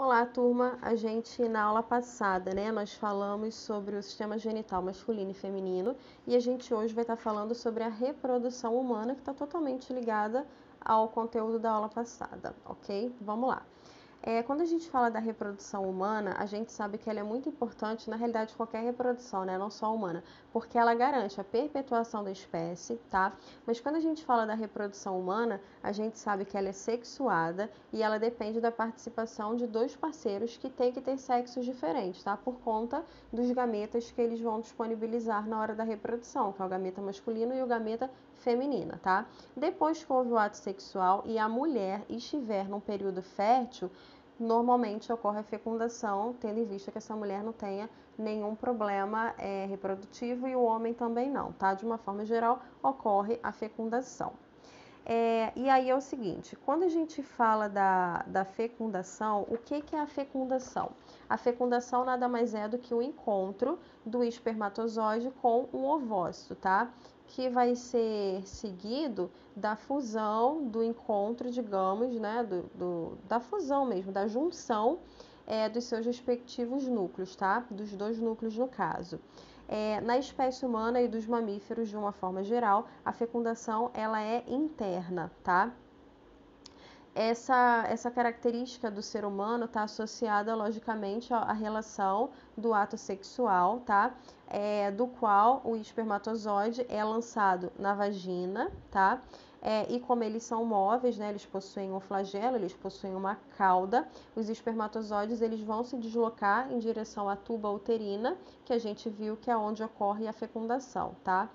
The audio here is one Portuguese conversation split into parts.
Olá, turma. A gente, na aula passada, nós falamos sobre o sistema genital masculino e feminino e a gente hoje vai estar falando sobre a reprodução humana, que está totalmente ligada ao conteúdo da aula passada, ok? Vamos lá. Quando a gente fala da reprodução humana, a gente sabe que ela é muito importante, na realidade, qualquer reprodução, né? Não só humana, porque ela garante a perpetuação da espécie, tá? Mas quando a gente fala da reprodução humana, a gente sabe que ela é sexuada e ela depende da participação de dois parceiros que têm que ter sexos diferentes, tá? Por conta dos gametas que eles vão disponibilizar na hora da reprodução, que é o gameta masculino e o gameta feminina, tá? Depois que houve o ato sexual e a mulher estiver num período fértil, normalmente ocorre a fecundação, tendo em vista que essa mulher não tenha nenhum problema reprodutivo e o homem também não, tá? De uma forma geral, ocorre a fecundação. E aí é o seguinte, quando a gente fala da fecundação, o que é a fecundação? A fecundação nada mais é do que o encontro do espermatozoide com um ovócito, tá? Que vai ser seguido da fusão, do encontro, digamos, né? Da fusão mesmo, da junção dos seus respectivos núcleos, tá? Dos dois núcleos no caso. Na espécie humana e dos mamíferos, de uma forma geral, a fecundação ela é interna, tá? Essa característica do ser humano está associada, logicamente, à relação do ato sexual, tá? Do qual o espermatozoide é lançado na vagina, tá? E como eles são móveis, né, eles possuem um flagelo, eles possuem uma cauda, os espermatozoides eles vão se deslocar em direção à tuba uterina, que a gente viu que é onde ocorre a fecundação, tá?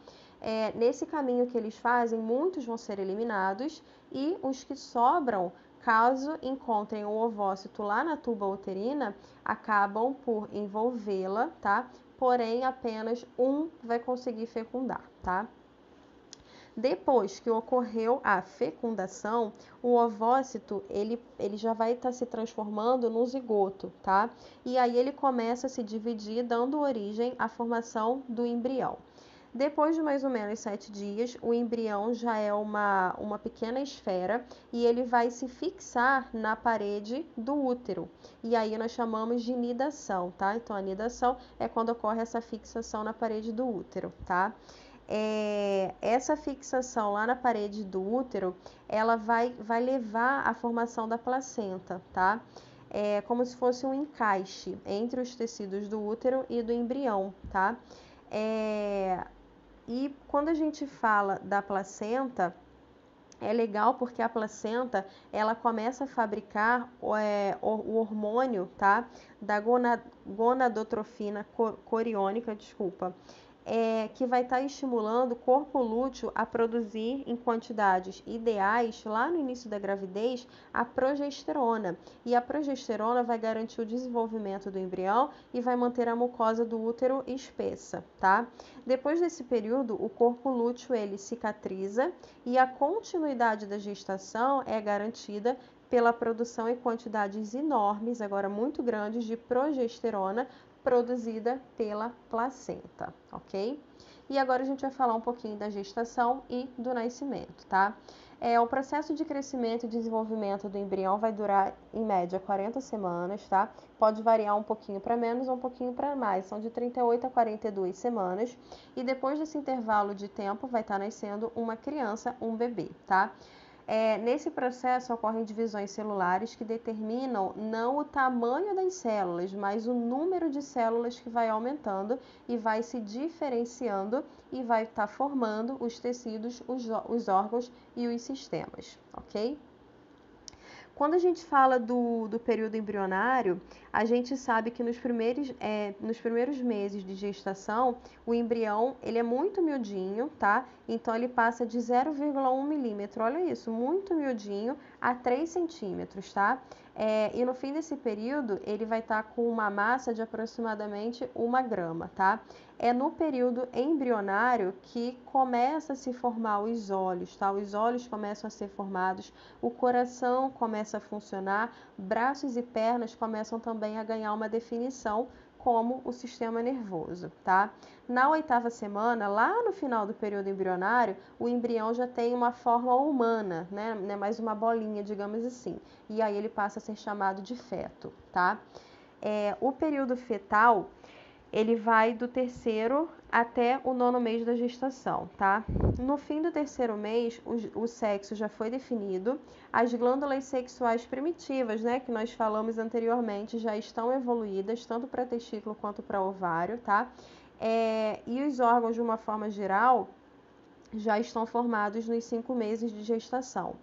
Nesse caminho que eles fazem, muitos vão ser eliminados e os que sobram, caso encontrem o ovócito lá na tuba uterina, acabam por envolvê-la, tá? Porém, apenas um vai conseguir fecundar, tá? Depois que ocorreu a fecundação, o ovócito ele já vai estar se transformando num zigoto, tá? E aí ele começa a se dividir, dando origem à formação do embrião. Depois de mais ou menos 7 dias, o embrião já é uma pequena esfera e ele vai se fixar na parede do útero. E aí nós chamamos de nidação, tá? Então a nidação é quando ocorre essa fixação na parede do útero, tá? Essa fixação lá na parede do útero, ela vai levar à formação da placenta, tá? Como se fosse um encaixe entre os tecidos do útero e do embrião, tá? E quando a gente fala da placenta, é legal porque a placenta, ela começa a fabricar o hormônio, tá? Da gonadotrofina coriônica, desculpa. Que vai estar estimulando o corpo lúteo a produzir em quantidades ideais, lá no início da gravidez, a progesterona. E a progesterona vai garantir o desenvolvimento do embrião e vai manter a mucosa do útero espessa, tá? Depois desse período, o corpo lúteo ele cicatriza e a continuidade da gestação é garantida pela produção em quantidades enormes, agora muito grandes, de progesterona produzida pela placenta, ok? E agora a gente vai falar um pouquinho da gestação e do nascimento, tá? O processo de crescimento e desenvolvimento do embrião vai durar, em média, 40 semanas, tá? Pode variar um pouquinho para menos ou um pouquinho para mais, são de 38 a 42 semanas. E depois desse intervalo de tempo vai estar nascendo uma criança, um bebê, tá? Nesse processo ocorrem divisões celulares que determinam não o tamanho das células, mas o número de células que vai aumentando e vai se diferenciando e vai estar formando os tecidos, os órgãos e os sistemas, ok? Quando a gente fala do período embrionário, a gente sabe que nos primeiros meses de gestação, o embrião ele é muito miudinho, tá? Então ele passa de 0,1 milímetro, olha isso, muito miudinho, a 3 centímetros, tá? E no fim desse período, ele vai estar com uma massa de aproximadamente 1 grama, tá? É no período embrionário que começa a se formar os olhos, tá? Os olhos começam a ser formados, o coração começa a funcionar, braços e pernas começam também a ganhar uma definição como o sistema nervoso, tá? Na 8ª semana, lá no final do período embrionário, o embrião já tem uma forma humana, né? Não é mais uma bolinha, digamos assim. E aí ele passa a ser chamado de feto, tá? O período fetal, ele vai do 3º até o 9º mês da gestação, tá? No fim do 3º mês, o sexo já foi definido, as glândulas sexuais primitivas, né, que nós falamos anteriormente, já estão evoluídas, tanto para testículo quanto para ovário, tá? E os órgãos, de uma forma geral, já estão formados nos 5 meses de gestação.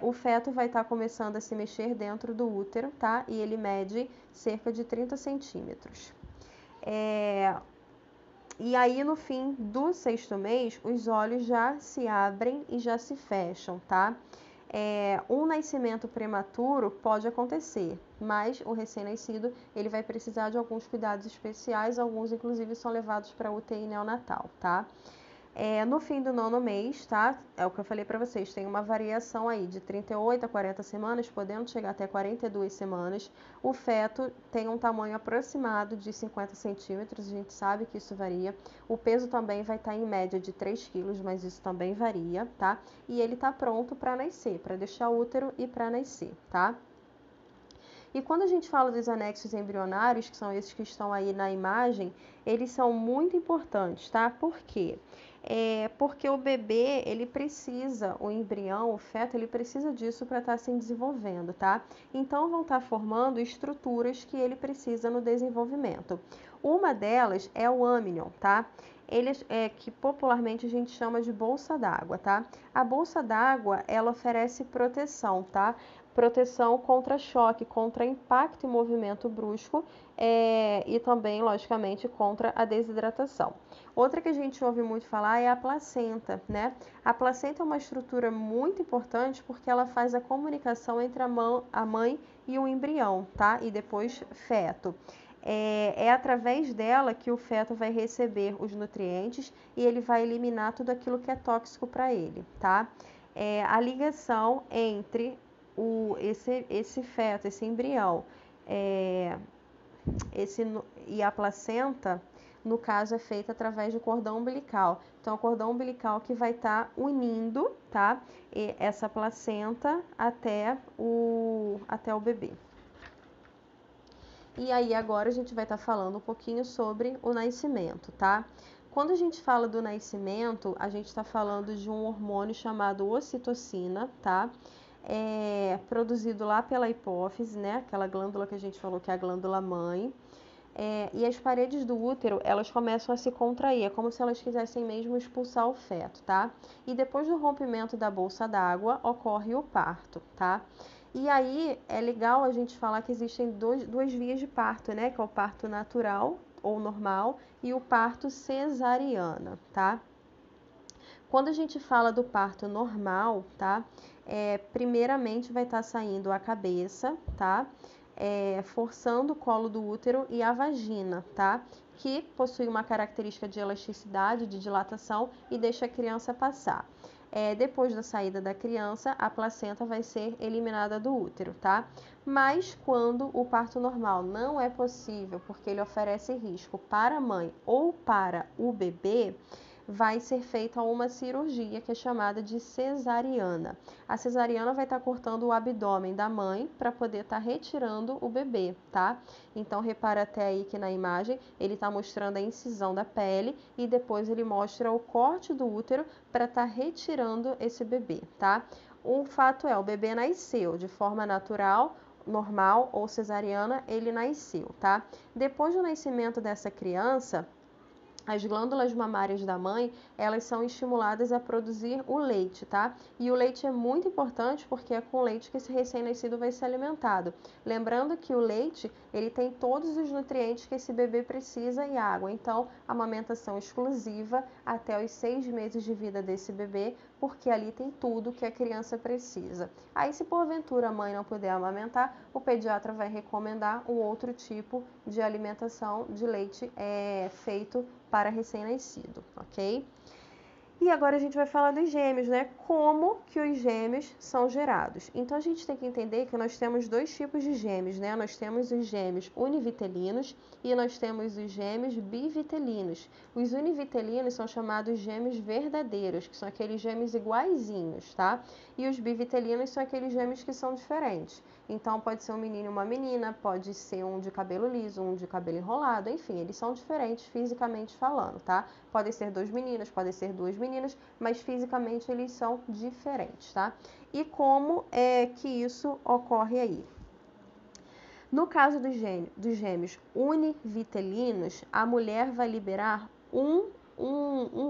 O feto vai estar começando a se mexer dentro do útero, tá? E ele mede cerca de 30 centímetros. E aí, no fim do 6º mês, os olhos já se abrem e já se fecham, tá? Um nascimento prematuro pode acontecer, mas o recém-nascido ele vai precisar de alguns cuidados especiais, alguns inclusive são levados para UTI neonatal, tá? No fim do 9º mês, tá? É o que eu falei para vocês, tem uma variação aí de 38 a 40 semanas, podendo chegar até 42 semanas. O feto tem um tamanho aproximado de 50 centímetros, a gente sabe que isso varia. O peso também vai estar em média de 3 quilos, mas isso também varia, tá? E ele está pronto para nascer, para deixar o útero e para nascer, tá? E quando a gente fala dos anexos embrionários, que são esses que estão aí na imagem, eles são muito importantes, tá? Por quê? Porque o bebê, ele precisa, o embrião, o feto, ele precisa disso para estar se desenvolvendo, tá? Então, vão estar formando estruturas que ele precisa no desenvolvimento. Uma delas é o âmnion, tá? Que popularmente a gente chama de bolsa d'água, tá? A bolsa d'água, ela oferece proteção, tá? Proteção contra choque, contra impacto e movimento brusco e também, logicamente, contra a desidratação. Outra que a gente ouve muito falar é a placenta, né? A placenta é uma estrutura muito importante porque ela faz a comunicação entre a mãe e o embrião, tá? E depois feto. É através dela que o feto vai receber os nutrientes e ele vai eliminar tudo aquilo que é tóxico para ele, tá? A ligação entre esse feto, esse embrião, e a placenta, no caso, é feita através do cordão umbilical. Então, o cordão umbilical que vai estar unindo, tá, essa placenta até o bebê. E aí, agora a gente vai estar falando um pouquinho sobre o nascimento, tá? Quando a gente fala do nascimento, a gente está falando de um hormônio chamado ocitocina, tá? Produzido lá pela hipófise, né? Aquela glândula que a gente falou que é a glândula mãe. E as paredes do útero, elas começam a se contrair, é como se elas quisessem mesmo expulsar o feto, tá? E depois do rompimento da bolsa d'água, ocorre o parto, tá? E aí, é legal a gente falar que existem duas vias de parto, né? Que é o parto natural ou normal e o parto cesariana, tá? Quando a gente fala do parto normal, tá? Primeiramente vai estar saindo a cabeça, tá? Forçando o colo do útero e a vagina, tá? Que possui uma característica de elasticidade, de dilatação e deixa a criança passar. Depois da saída da criança, a placenta vai ser eliminada do útero, tá? Mas quando o parto normal não é possível, porque ele oferece risco para a mãe ou para o bebê, vai ser feita uma cirurgia que é chamada de cesariana. A cesariana vai estar cortando o abdômen da mãe para poder estar retirando o bebê, tá? Então, repara até aí que na imagem ele está mostrando a incisão da pele e depois ele mostra o corte do útero para estar retirando esse bebê, tá? O fato é, o bebê nasceu de forma natural, normal ou cesariana, ele nasceu, tá? Depois do nascimento dessa criança, as glândulas mamárias da mãe, elas são estimuladas a produzir o leite, tá? E o leite é muito importante porque é com leite que esse recém-nascido vai ser alimentado. Lembrando que o leite, ele tem todos os nutrientes que esse bebê precisa e água. Então, amamentação exclusiva até os 6 meses de vida desse bebê, porque ali tem tudo que a criança precisa. Aí, se porventura a mãe não puder amamentar, o pediatra vai recomendar um outro tipo de alimentação de leite feito para recém-nascido, ok? E agora a gente vai falar dos gêmeos, né? Como que os gêmeos são gerados. Então a gente tem que entender que nós temos dois tipos de gêmeos, né? Nós temos os gêmeos univitelinos e nós temos os gêmeos bivitelinos. Os univitelinos são chamados gêmeos verdadeiros, que são aqueles gêmeos iguaizinhos, tá? E os bivitelinos são aqueles gêmeos que são diferentes. Então pode ser um menino e uma menina, pode ser um de cabelo liso, um de cabelo enrolado, enfim, eles são diferentes fisicamente falando, tá? Podem ser dois meninos, podem ser duas meninas, mas fisicamente eles são diferentes, tá? E como é que isso ocorre aí? No caso dos gêmeos univitelinos, a mulher vai liberar um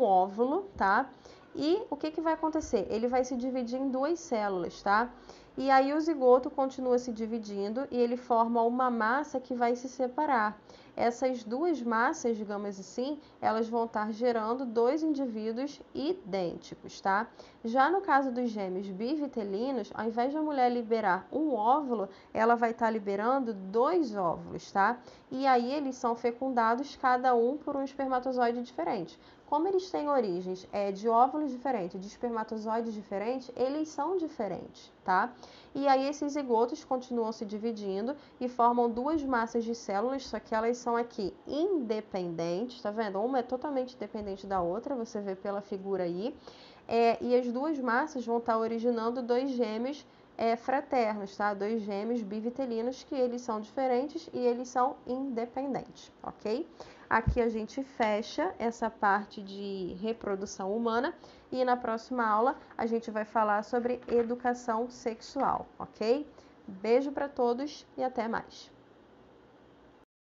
óvulo, tá? E o que vai acontecer? Ele vai se dividir em duas células, tá? E aí o zigoto continua se dividindo e ele forma uma massa que vai se separar. Essas duas massas, digamos assim, elas vão estar gerando dois indivíduos idênticos, tá? Já no caso dos gêmeos bivitelinos, ao invés de a mulher liberar um óvulo, ela vai estar liberando dois óvulos, tá? E aí eles são fecundados cada um por um espermatozoide diferente. Como eles têm origens de óvulos diferentes, de espermatozoides diferentes, eles são diferentes, tá? E aí esses zigotos continuam se dividindo e formam duas massas de células, só que elas são aqui independentes, tá vendo? Uma é totalmente dependente da outra, você vê pela figura aí. E as duas massas vão estar originando dois gêmeos fraternos, tá? Dois gêmeos bivitelinos que eles são diferentes e eles são independentes, ok? Aqui a gente fecha essa parte de reprodução humana e na próxima aula a gente vai falar sobre educação sexual, ok? Beijo para todos e até mais!